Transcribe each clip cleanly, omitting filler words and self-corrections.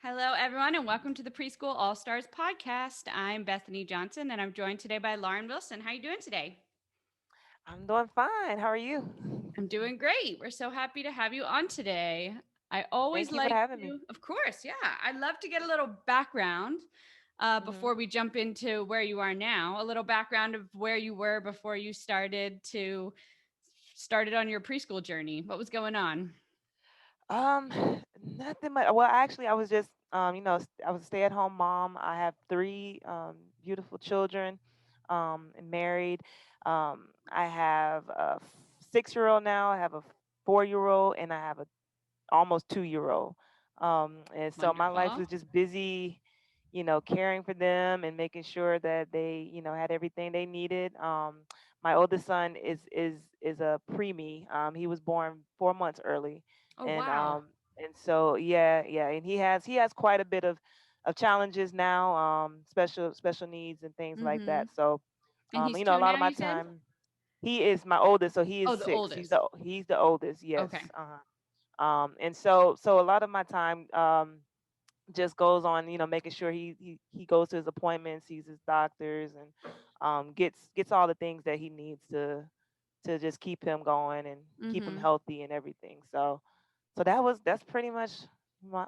Hello, everyone, and welcome to the Preschool AllStars podcast. I'm Bethany Johnson, and I'm joined today by Lauren Wilson. How are you doing today? I'm doing fine. How are you? I'm doing great. We're so happy to have you on today. I always Thank you for like having me. to, of course, yeah, I'd love to get a little background hmm before we jump into where you are now. A little background of where you were before you started on your preschool journey. What was going on? Um, Nothing much. Well, actually, I was just, I was a stay-at-home mom. I have three beautiful children, and married. I have a 6-year-old now. I have a 4-year-old, and I have a almost 2-year-old. And so my life Wonderful. was just busy, caring for them and making sure that they, had everything they needed. My oldest son is a preemie. He was born 4 months early, Oh, and wow. so yeah, and he has quite a bit of challenges now, special needs and things like Mm-hmm. that. So, And he's a two lot now, of my you said? time. He is my oldest, so he is Oh, the 6. oldest. He's the oldest. Yes. Okay. And so a lot of my time just goes on, making sure he goes to his appointments, sees his doctors, and gets all the things that he needs to just keep him going and keep him Mm-hmm. healthy and everything. So that's pretty much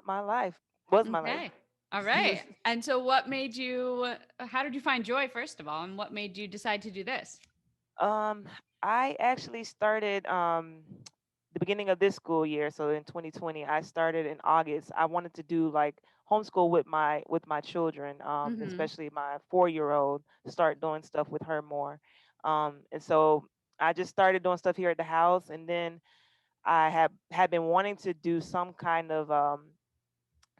my life. Was my life. Okay. All right. And so how did you find joy, first of all, and what made you decide to do this? Um, I actually started the beginning of this school year, so in 2020, I started in August. I wanted to do like homeschool with my children, Mm-hmm. especially my 4-year-old, start doing stuff with her more. And so I just started doing stuff here at the house, and then I had been wanting to do some kind of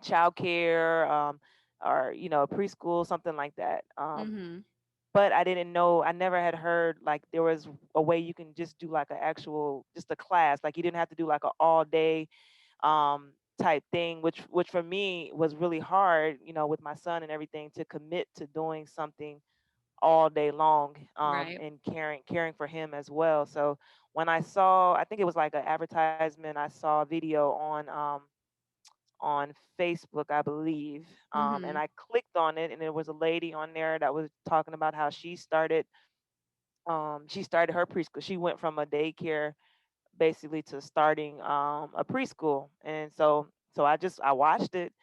childcare, or preschool, something like that. Mm-hmm. But I didn't know. I never had heard like there was a way you can just do like an actual just a class. Like you didn't have to do like an all day type thing, which for me was really hard, with my son and everything, to commit to doing something all day long, Right. and caring for him as well. So when I saw, I think it was like an advertisement, I saw a video on Facebook, I believe. And Mm-hmm. I clicked on it, and there was a lady on there that was talking about how she started her preschool. She went from a daycare basically to starting a preschool. And so I watched it,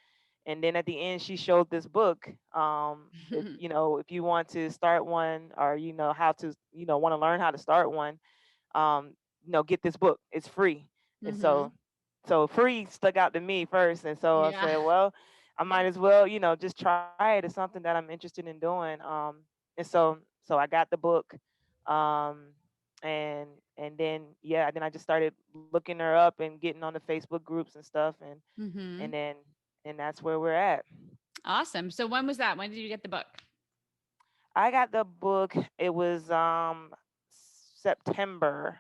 and then at the end she showed this book. If you want to start one, or how to want to learn how to start one, um, get this book. It's free. And Mm-hmm. so free stuck out to me first. And so I Yeah. said, well, I might as well, just try it. It's something that I'm interested in doing. And so I got the book. Um, and then I just started looking her up and getting on the Facebook groups and stuff, Mm-hmm. and then and that's where we're at. Awesome. So when was that? When did you get the book? I got the book. It was September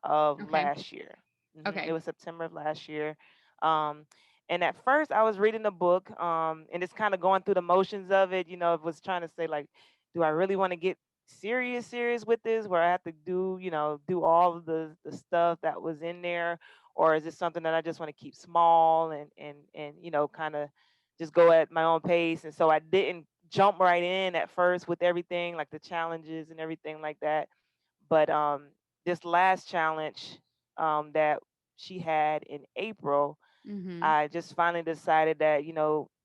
of Okay. last year. It Okay. was September of last year. Um, and at first, I was reading the book, and it's kind of going through the motions of it. It was trying to say like, do I really want to get serious with this, where I have to do all of the stuff that was in there, or is it something that I just want to keep small and kind of just go at my own pace? And so I didn't jump right in at first with everything, like the challenges and everything like that. But this last challenge that she had in April, Mm-hmm. I just finally decided that,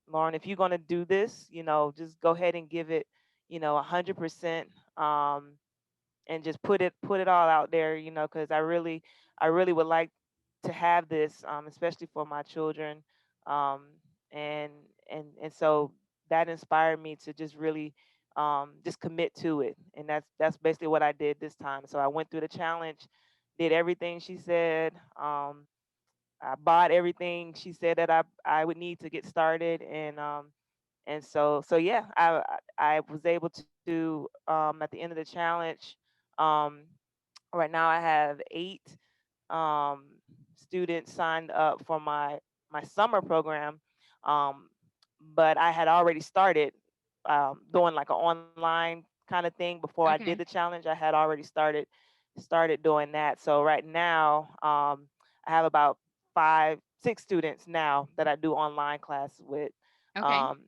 Lauren, if you're gonna do this, just go ahead and give it, 100%, and just put it all out there, because I really would like to have this, especially for my children, um, and and so that inspired me to just really just commit to it, and that's basically what I did this time. So I went through the challenge, did everything she said. I bought everything she said that I would need to get started, and so yeah, I was able to, at the end of the challenge, um, right now I have 8 um, students signed up for my summer program, um, but I had already started doing like an online kind of thing before I did the Okay. challenge. I had already started doing that. So right now, I have about 6 students now that I do online class with. Okay. Um,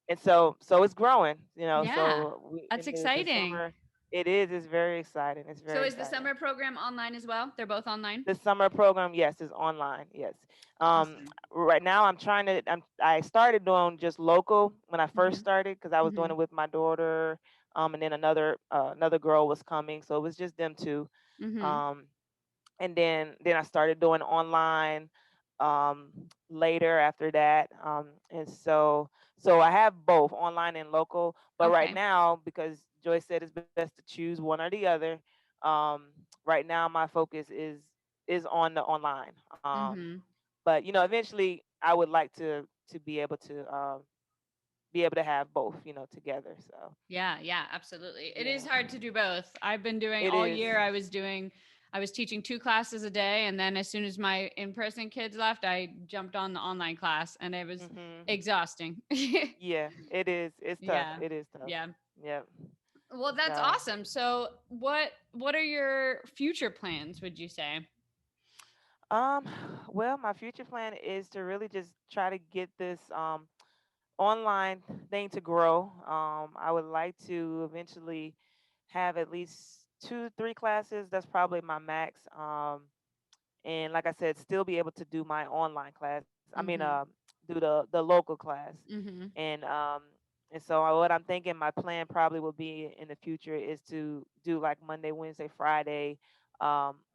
and so it's growing, Yeah. so we That's in the exciting. summer. It's very exciting. It's So very is the exciting. summer program online as well? They're both online? The summer program, yes, is online. Yes. Um, Awesome. right now, I started doing just local when I first Mhm. started because I was doing Mhm. it with my daughter, and then another girl was coming, so it was just them two. Mhm. Um, and then I started doing online um, later after that, and so I have both online and local. But right Okay. now, because Joyce said it's best to choose one or the other, um, right now my focus is on the online. Mhm. But eventually I would like to be able to have both, together. So Yeah, yeah, absolutely. It yeah, is hard to do both. I've been doing it all is. year. I was teaching two classes a day. And then as soon as my in person kids left, I jumped on the online class and it was Hmm. exhausting. Yeah, it is. It's tough. Yeah. It is tough. Yeah. Yep. Well, that's So, awesome. So what are your future plans, would you say? um, well, my future plan is to really just try to get this online thing to grow. I would like to eventually have at least 2, 3 classes. That's probably my max. And like I said, still be able to do my online class. Mhm. Do the local class, Mhm. and um, and so what I'm thinking, my plan probably will be in the future is to do like Monday, Wednesday, Friday,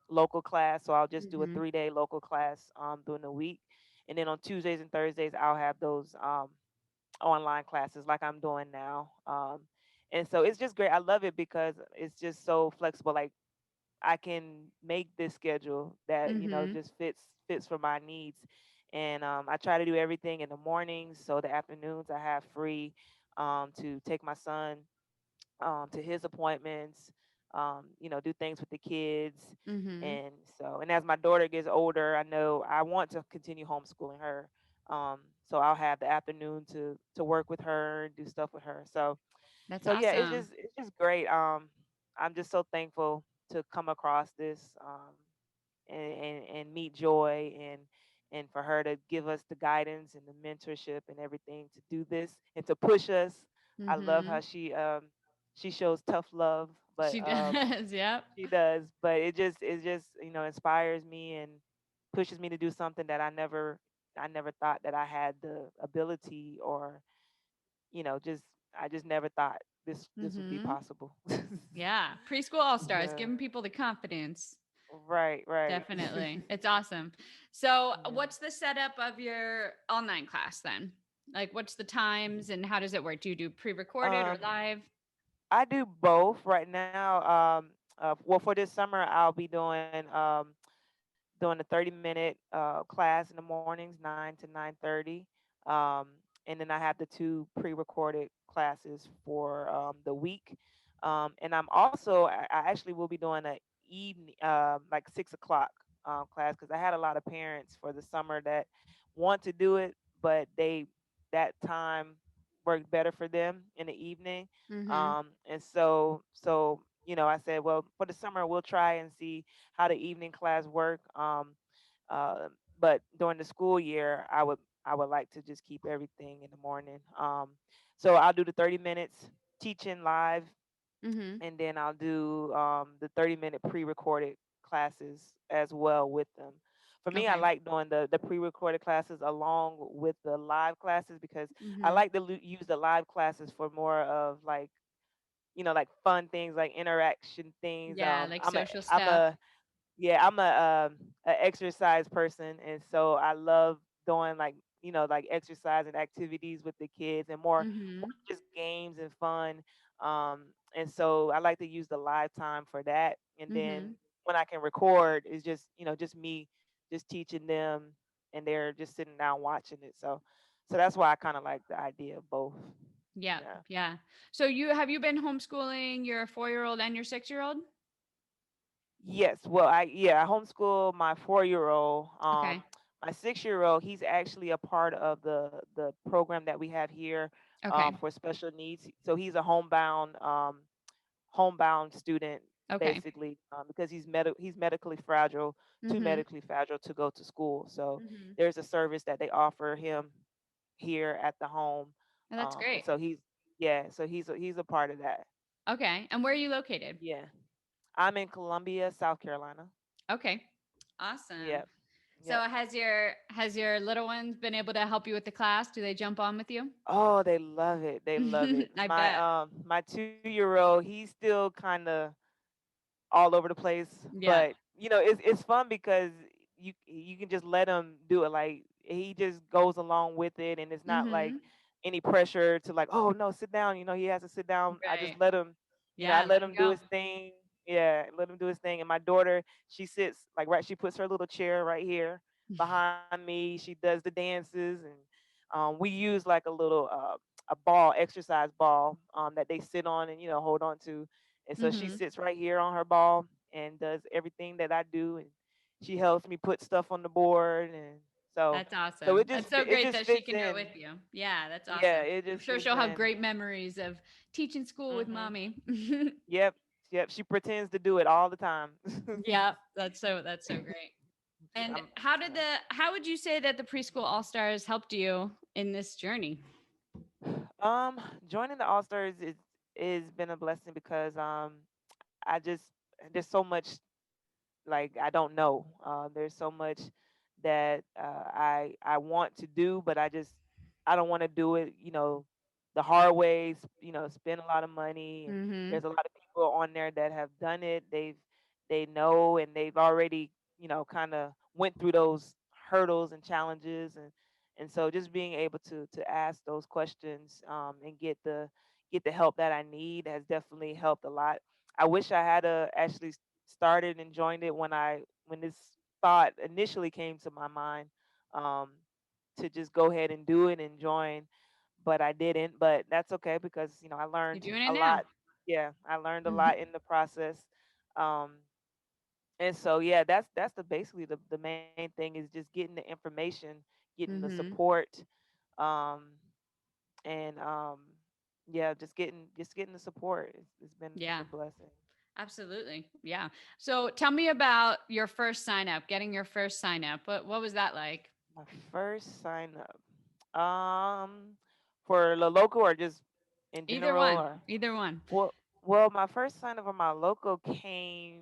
local class. So I'll just do a Mhm. 3-day local class during the week, and then on Tuesdays and Thursdays I'll have those online classes like I'm doing now. And so it's just great. I love it because it's just so flexible. Like I can make this schedule that Mhm. just fits for my needs, and I try to do everything in the mornings, so the afternoons I have free to take my son to his appointments, do things with the kids, Mhm. and and as my daughter gets older, I know I want to continue homeschooling her, so I'll have the afternoon to work with her and do stuff with her. That's So yeah, awesome. it's just great. I'm just so thankful to come across this and meet Joy and for her to give us the guidance and the mentorship and everything to do this and to push us. I love how Mhm. she shows tough love, but She does. Yep. she does. But it just inspires me and pushes me to do something that I never thought that I had the ability or just I just never thought this would be Mhm. possible. Yeah. Preschool all-stars, Yeah. giving people the confidence. Right, right. Definitely. It's awesome. So, Yeah. what's the setup of your online class then? Like, what's the times and how does it work? Do you do pre recorded or Um, live? I do both right now. Well, for this summer, I'll be doing a 30-minute class in the mornings, 9 to 9:30, um, and then I have the two pre-recorded classes for the week. And I actually will be doing a evening, like 6 o'clock class because I had a lot of parents for the summer that want to do it, but that time worked better for them in the evening. Mhm. And so I said, well, for the summer we'll try and see how the evening class work. Uh, but during the school year, I would like to just keep everything in the morning. So I'll do the 30 minutes teaching live, Mhm. and then I'll do the 30-minute pre-recorded classes as well with them. For me, I Okay. like doing the pre-recorded classes along with the live classes because I Mhm. like to use the live classes for more of like like fun things like interaction things. Yeah, like I'm a social I'm stuff. a yeah, I'm a exercise person, and so I love doing like like exercise and activities with the kids, and more Mhm. just games and fun. And so I like to use the live time for that, and then Mhm. when I can record, is just just me just teaching them, and they're just sitting down watching it. So that's why I kind of like the idea of both. Yeah. Yeah. Yeah. So you been homeschooling your 4-year-old and your 6-year-old? Yes, well, I homeschool my 4-year-old. Okay. My 6-year-old, he's actually a part of the program that we have here Okay. for special needs. So he's a homebound student. Okay. basically, because he's medically fragile, too Mhm. medically fragile to go to school. So Mhm. there's a service that they offer him here at the home, Oh, that's and great. so he's a part of that. Okay. And where are you located? Yeah, I'm in Columbia, South Carolina. Okay. Awesome. Yep, So yep. has your little ones been able to help you with the class? Do they jump on with you? Oh, they love it. They love it. I My bet. my 2-year old, he's still kind of all over the place, Yeah. but it's fun because you can just let him do it. Like he just goes along with it, and it's not like Mhm. any pressure to like, oh no, sit down. He has to sit down. I just Right. let him. I Yeah, let let them him do go. his thing. Yeah, let him do his thing. And my daughter, she sits like right. She puts her little chair right here behind me. She does the dances, and we use like a little a ball, exercise ball, that they sit on and hold on to. And so she Mhm. sits right here on her ball and does everything that I do, and she helps me put stuff on the board, and so That's so awesome. it just That's so it great just that she fits can do it in. with you. Yeah, that's Yeah, awesome. it I'm just sure fits she'll have in. great memories of teaching school with Mhm. mommy. Yep. Yep. She pretends to do it all the time. Yeah, that's so great. And I'm, how would you say that the preschool all stars helped you in this journey? joining the All Stars is been a blessing because I just there's so much, like I don't know. There's so much that I want to do, but I don't want to do it. The hard ways. Spend a lot of money, and Mhm. there's a lot of people on there that have done it. They know, and they've already kind of went through those hurdles and challenges, and so just being able to ask those questions, and get the help that I need has definitely helped a lot. I wish I had actually started and joined it when this thought initially came to my mind, um, to just go ahead and do it and join, but I didn't. But that's okay because I You're learned doing it a now. lot. Yeah, I learned a Mhm. lot in the process, um, and so yeah, that's basically the main thing is just getting the information, getting the Mhm. support, um, and yeah, just getting the support. It's been Yeah. a blessing. Absolutely. Yeah. So tell me about your first sign up, getting your first sign up. What was that like? My first sign up, for the local or just in Either general, one. or Either one. well, my first sign up on my local came.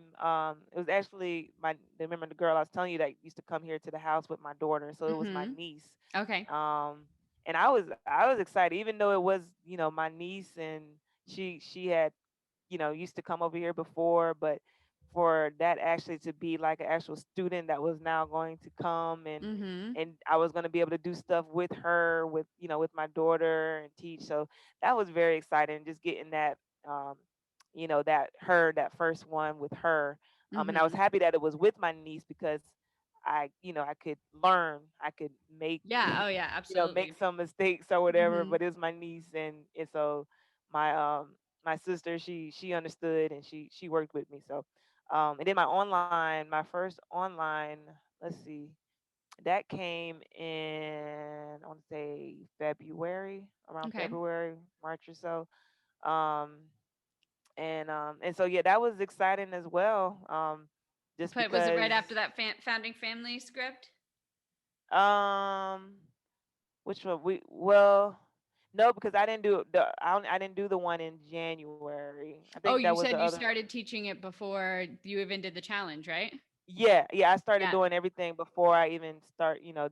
It was actually remember the girl I was telling you that used to come here to the house with my daughter, so it was my Mhm. niece. Okay. And I was excited, even though it was my niece, and she had used to come over here before, but for that actually to be like an actual student that was now going to come, Mhm. and I was going to be able to do stuff with her, with my daughter, and teach. So that was very exciting, just getting that, um, that first one with her. And I was Mhm. happy that it was with my niece because I could learn, I could make, Yeah. Oh yeah, make absolutely. some mistakes or whatever, Mhm. but it's my niece, and so my my sister, she understood, and she worked with me. So and then my first online, let's see, that came in, I want to say February, around Okay. February, March or so. Um and so yeah, that was exciting as well. Just But was it right because, after that founding family script? um which one we well no, because I didn't do the one in January. I think Oh, that you was the said you other. started teaching it before you even did the challenge, right? Yeah, yeah, I started Yeah. doing everything before I even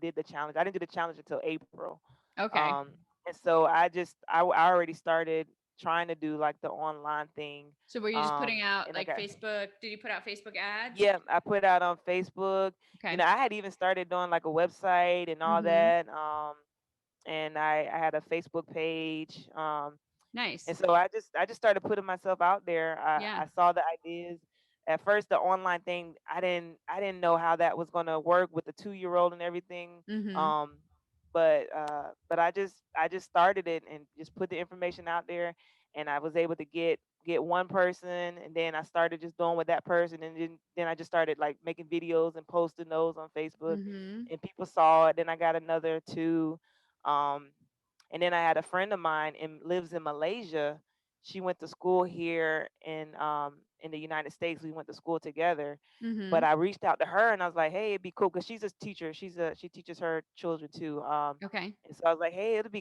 did the challenge. I didn't do the challenge until April. Okay. Um, and so I already started trying to do like the online thing. So were you just putting And out I like got Facebook? Did you put out Facebook ads? Yeah, I put out on Facebook. Okay. I had even started doing like a website and all Mhm. that. And I had a Facebook page. Nice. And so I just started putting myself out there. Yeah. I saw the ideas. At first, the online thing, I didn't know how that was gonna work with the 2-year old and everything. Mhm. Um, but I just started it and just put the information out there, and I was able to get one person, and then I started just doing with that person, and then I just started like making videos and posting those on Facebook, Mhm. and people saw it. Then I got another two. Um, and then I had a friend of mine and lives in Malaysia. She went to school here in the United States. We went to school together, but Mhm. I reached out to her and I was like, hey, it'd be cool because she's a teacher. She teaches her children too. Okay. And so I was like, hey, it'd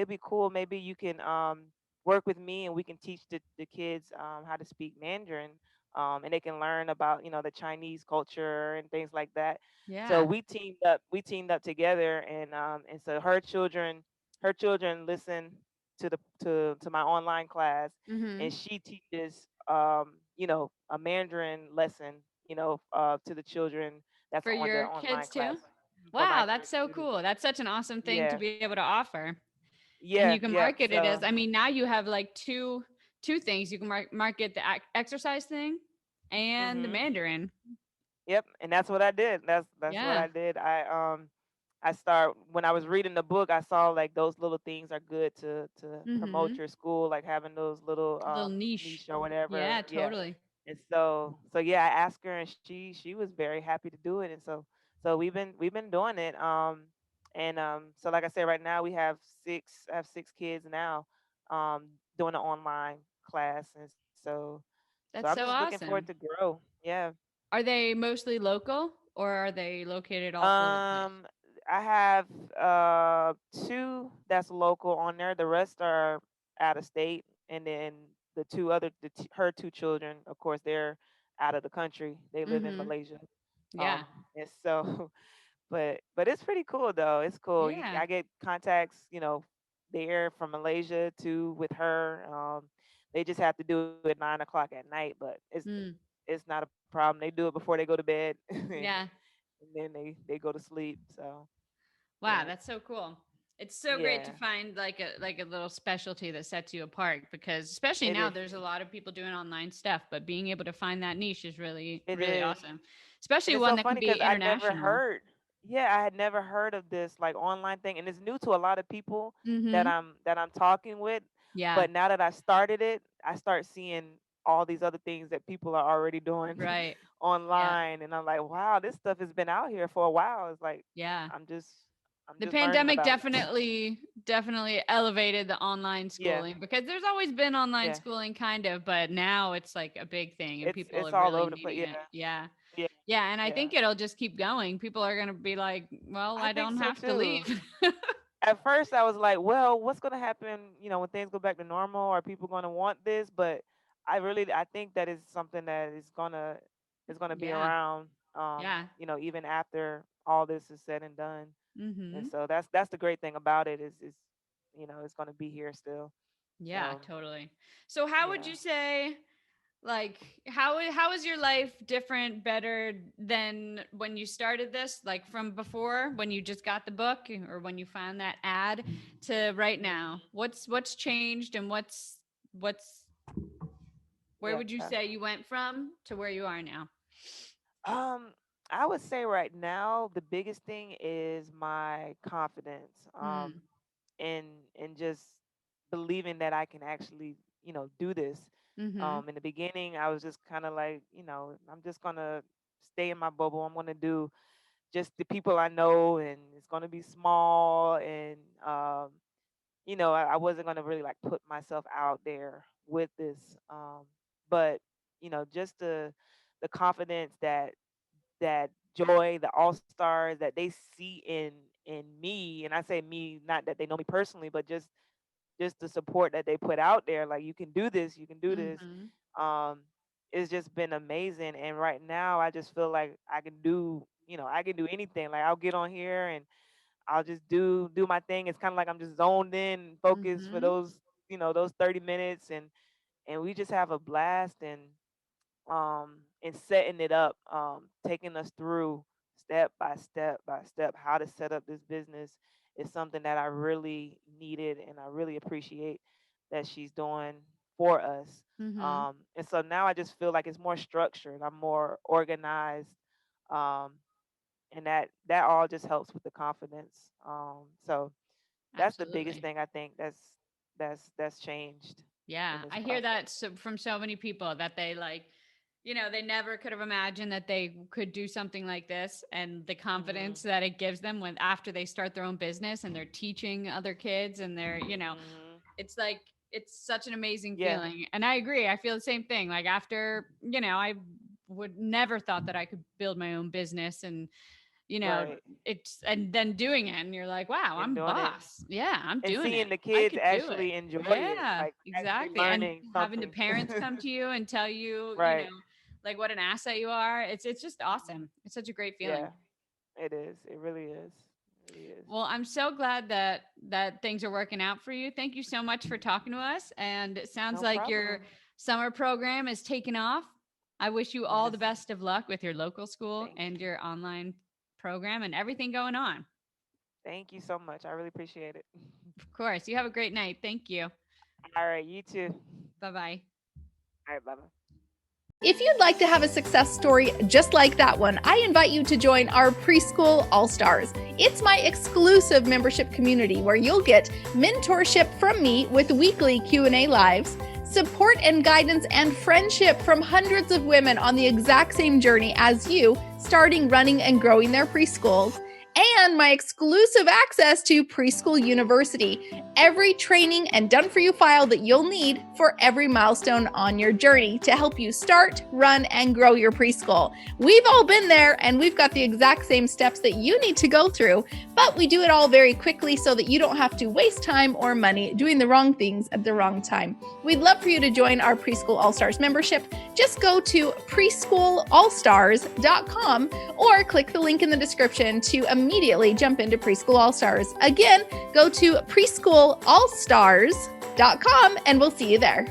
be cool. Maybe you can work with me and we can teach the kids how to speak Mandarin. And they can learn about the Chinese culture and things like that. So Yeah. we teamed up together, and so her children listen to my online class, and Mhm. she teaches a Mandarin lesson to the children that's For on the your online kids too? class for my Wow, that's so students. cool. That's such an awesome thing to Yeah, be able to offer. And you yeah, can yeah. market it as, So I mean, now you have like two things. You can market the exercise thing and the mhm. Mandarin. Yep, and that's what I did. That's what Yeah. I did. I start when I was reading the book, I saw like those little things are good to promote Mhm. your school, like having those little Little niche. niche or whatever. Yeah, Yeah. totally. And so yeah, I asked her and she was very happy to do it. And so we've been doing it. And so like I said, right now I have 6 kids now doing an online class. And so I'm That's just so looking for it to awesome. grow. Yeah. Are they mostly local or are they located all over the place? Um, I have two that's local on there. The rest are out of state, and then her 2 children, of course, they're out of the country. They live in Mhm. Malaysia. Yeah. And so, but it's pretty cool though. It's cool. Yeah. I get contacts, there from Malaysia too with her. They just have to do it 9 o'clock at night, but Mm. it's not a problem. They do it before they go to bed, Yeah. and then they go to sleep. So Wow, yeah, that's so cool. It's so great to yeah, find like a little specialty that sets you apart because especially it now is. there's a lot of people doing online stuff, but being able to find that niche is really It really is. awesome. And Especially it's one so that can funny be because international. I had never heard of this like online thing, and it's new to a lot of people that Mhm. I'm talking with. Yeah. But now that I started it, I start seeing all these other things that people are already doing Right. Yeah. online, and I'm like, wow, this stuff has been out here for a while. It's like Yeah. I'm just I'm The just learning pandemic about it. definitely elevated the online Yeah, schooling because there's always been online yeah. schooling kind of, but now it's like a big thing and people It's are all really over the place. needing it. Yeah, Yeah. yeah, Yeah, and I yeah. think it'll just keep going. People are going to be like, "Well, I I think don't so have to too. leave." At first I was like, well, what's going to happen, when things go back to normal? Are people going to want this? But I think that is something that is going to be Yeah. around, Yeah. even after all this is said and done. And Mhm. so that's the great thing about it is it's going to be here still. Yeah, So, totally. So how would yeah. you say like how is your life different better than when you started this like from before when you just got the book or when you found that ad to right now? Mhm. What's changed and what's where Yeah. would you say you went from to where you are now? Um, I would say right now the biggest thing is my confidence. Mm. And just believing that I can actually, do this. Mhm. In the beginning, I was just kind of like, I'm just gonna stay in my bubble. I'm gonna do just the people I know, and it's gonna be small. And I wasn't gonna really like put myself out there with this. But just the confidence that Joy, the All Stars, that they see in me, and I say me, not that they know me personally, but just the support that they put out there, like you can do this, you can do this. Mhm. Um, it's just been amazing, and right now I just feel like I can do anything. Like I'll get on here and I'll just do my thing. It's kind of like I'm just zoned in, focused for Mhm. those 30 minutes, and we just have a blast. And setting it up, taking us through step by step by step how to set up this business is something that I really needed and I really appreciate that she's doing for us. Mhm. And so now I just feel like it's more structured. I'm more organized, um, and that all just helps with the confidence. So that's the biggest Absolutely. thing I think that's changed Yeah, in this I hear process. that from so many people that they like, they never could have imagined that they could do something like this and the Hmm. confidence that it gives them when after they start their own business and they're teaching other kids and they're, Hmm. it's like it's such an amazing Yeah. feeling. And I agree. I feel the same thing. Like after, I would never thought that I could build my own business and, you know, Right. it's, and then doing it and you're like, wow, And I'm doing it boss. Yeah, I'm and doing it. seeing the I kids could do it. actually enjoy it, Yeah, like actually exactly. And learning having the something. parents come to you and tell you, Right. like what an asset you are. It's just awesome. It's such a great feeling. Yeah. It is. It really is. It really is. Well, I'm so glad that things are working out for you. Thank you so much for talking to us. And it sounds No like your problem. summer program is taking off. I wish you all Yes. the best of luck with your local school Thank and you. your online program and everything going on. Thank you so much. I really appreciate it. Of course. You have a great night. Thank you. All right. You too. Bye-bye. All right. Bye bye. If you'd like to have a success story just like that one, I invite you to join our Preschool AllStars. It's my exclusive membership community where you'll get mentorship from me with weekly Q&A lives, support and guidance and friendship from hundreds of women on the exact same journey as you, starting, running, and growing their preschools, and my exclusive access to Preschool University, every training and done-for-you file that you'll need for every milestone on your journey to help you start, run, and grow your preschool. We've all been there, and we've got the exact same steps that you need to go through, but we do it all very quickly so that you don't have to waste time or money doing the wrong things at the wrong time. We'd love for you to join our Preschool AllStars membership. Just go to preschoolallstars.com or click the link in the description to immediately jump into Preschool AllStars. Again, go to preschoolallstars.com and we'll see you there.